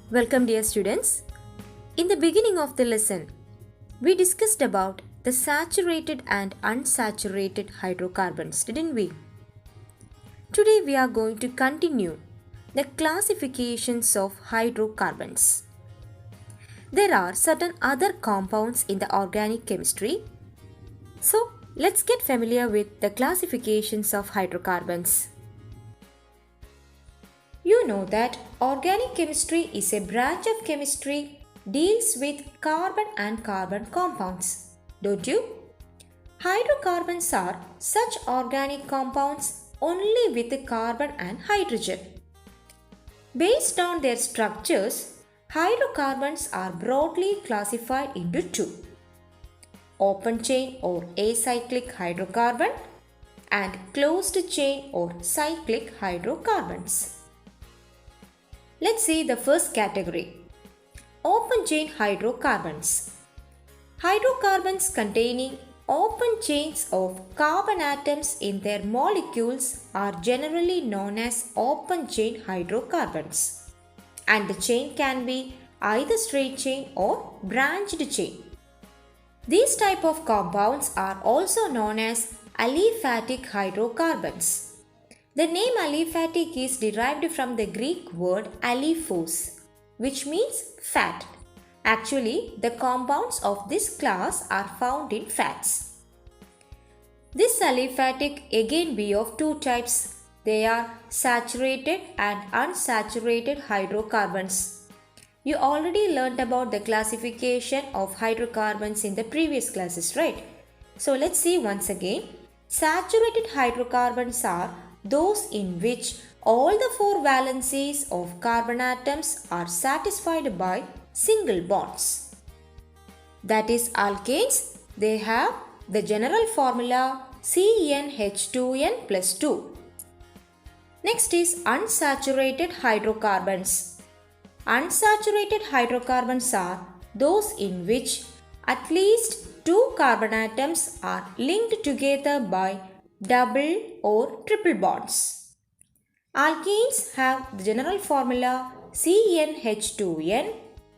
Welcome dear students. In the beginning of the lesson, we discussed about the saturated and unsaturated hydrocarbons, didn't we? Today we are going to continue the classifications of hydrocarbons. There are certain other compounds in the organic chemistry. So let's get familiar with the classifications of hydrocarbons. You know that organic chemistry is a branch of chemistry deals with carbon and carbon compounds, don't you? Hydrocarbons are such organic compounds only with carbon and hydrogen. Based on their structures, hydrocarbons are broadly classified into two: open chain or acyclic hydrocarbon and closed chain or cyclic hydrocarbons. Let's see the first category. Open chain hydrocarbons. Hydrocarbons containing open chains of carbon atoms in their molecules are generally known as open chain hydrocarbons. And the chain can be either straight chain or branched chain. These type of compounds are also known as aliphatic hydrocarbons. The name aliphatic is derived from the Greek word aliphos, which means fat. Actually, the compounds of this class are found in fats. This aliphatic again be of two types. They are saturated and unsaturated hydrocarbons. You already learnt about the classification of hydrocarbons in the previous classes, right? So let's see once again. Saturated hydrocarbons are those in which all the four valencies of carbon atoms are satisfied by single bonds. That is, alkanes, they have the general formula CnH2n plus 2. Next is unsaturated hydrocarbons. Unsaturated hydrocarbons are those in which at least two carbon atoms are linked together by double or triple bonds. Alkenes have the general formula CnH2n,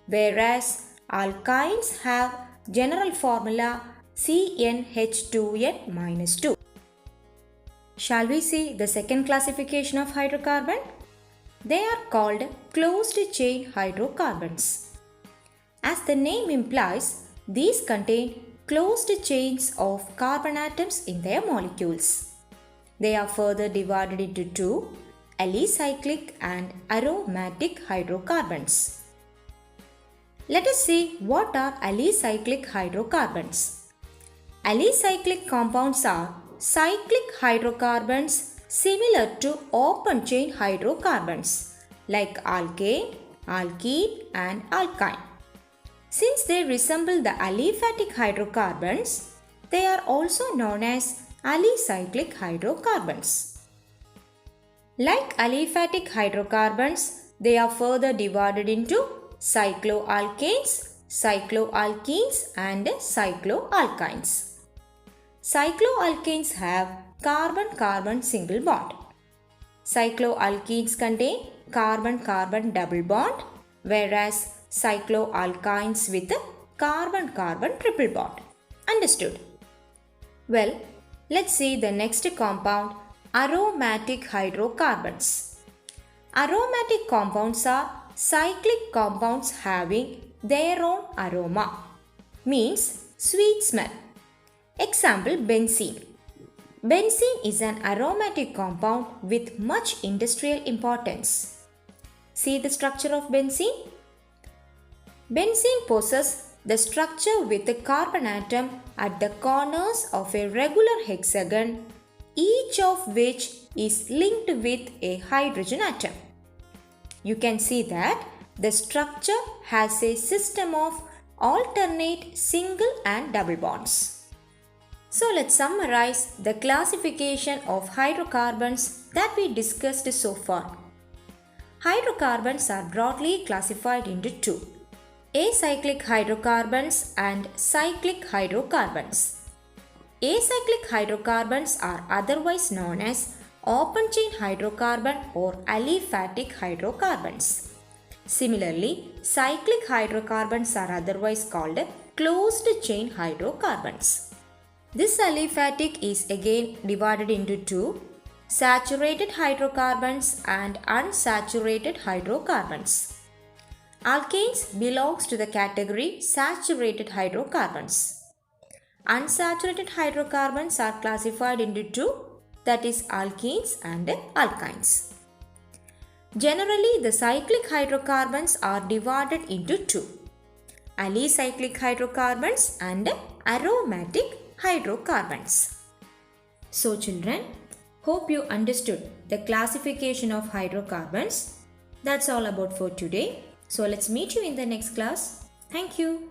whereas alkynes have general formula CnH2n minus 2. Shall we see the second classification of hydrocarbon? They are called closed chain hydrocarbons. As the name implies, these contain closed chains of carbon atoms in their molecules. They are further divided into two: alicyclic and aromatic hydrocarbons. Let us see what are alicyclic hydrocarbons. Alicyclic compounds are cyclic hydrocarbons similar to open chain hydrocarbons like alkane, alkene and alkyne. Since they resemble the aliphatic hydrocarbons, they are also known as alicyclic hydrocarbons. Like aliphatic hydrocarbons, they are further divided into cycloalkanes, cycloalkenes and cycloalkynes. Cycloalkanes have carbon-carbon single bond. Cycloalkenes contain carbon-carbon double bond, whereas cycloalkynes with a carbon-carbon triple bond. Understood? Well, let's see the next compound, aromatic hydrocarbons. Aromatic compounds are cyclic compounds having their own aroma, means sweet smell. Example, benzene. Benzene is an aromatic compound with much industrial importance. See the structure of benzene? Benzene possesses the structure with a carbon atom at the corners of a regular hexagon, each of which is linked with a hydrogen atom. You can see that the structure has a system of alternate single and double bonds. So let's summarize the classification of hydrocarbons that we discussed so far. Hydrocarbons are broadly classified into two: acyclic hydrocarbons and cyclic hydrocarbons. Acyclic hydrocarbons are otherwise known as open chain hydrocarbon or aliphatic hydrocarbons. Similarly, cyclic hydrocarbons are otherwise called closed chain hydrocarbons. This aliphatic is again divided into two: saturated hydrocarbons and unsaturated hydrocarbons. Alkanes belongs to the category saturated hydrocarbons. Unsaturated hydrocarbons are classified into two, that is alkenes and alkynes. Generally, the cyclic hydrocarbons are divided into two: alicyclic hydrocarbons and aromatic hydrocarbons. So children, hope you understood the classification of hydrocarbons. That's all about for today. So let's meet you in the next class. Thank you.